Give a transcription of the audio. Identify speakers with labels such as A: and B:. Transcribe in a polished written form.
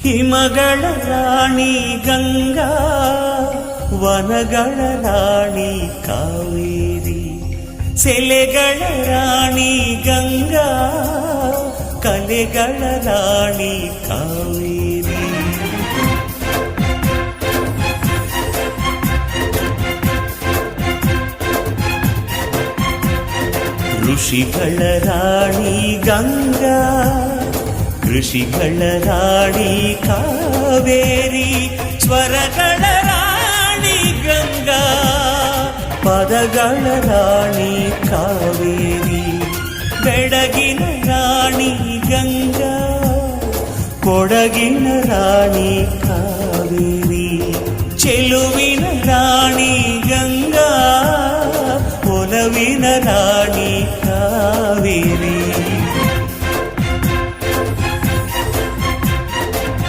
A: ಹಿಮಗಳ ರಾಣಿ ಗಂಗಾ, ವನಗಳ ರಾಣಿ ಕಾವೇರಿ, ಸೆಲೆಗಳ ರಾಣಿ ಗಂಗಾ, ಕಲೆಗಳ ರಾಣಿ ಕಾವೇರಿ. ಋಷಿಗಳ ರಾಣಿ ಗಂಗಾ, ಕೃಷಿಗಳ ರಾಣಿ ಕಾವೇರಿ, ಸ್ವರಗಳ ರಾಣಿ ಗಂಗಾ, ಪದಗಳ ರಾಣಿ ಕಾವೇರಿ, ಬೆಳಗಿನ ರಾಣಿ ಗಂಗಾ, ಕೊಡಗಿನ ರಾಣಿ ಕಾವೇರಿ, ಚೆಲುವಿನ ರಾಣಿ ಗಂಗಾ, ಒಲವಿನ ರಾಣಿ ಕಾವೇರಿ.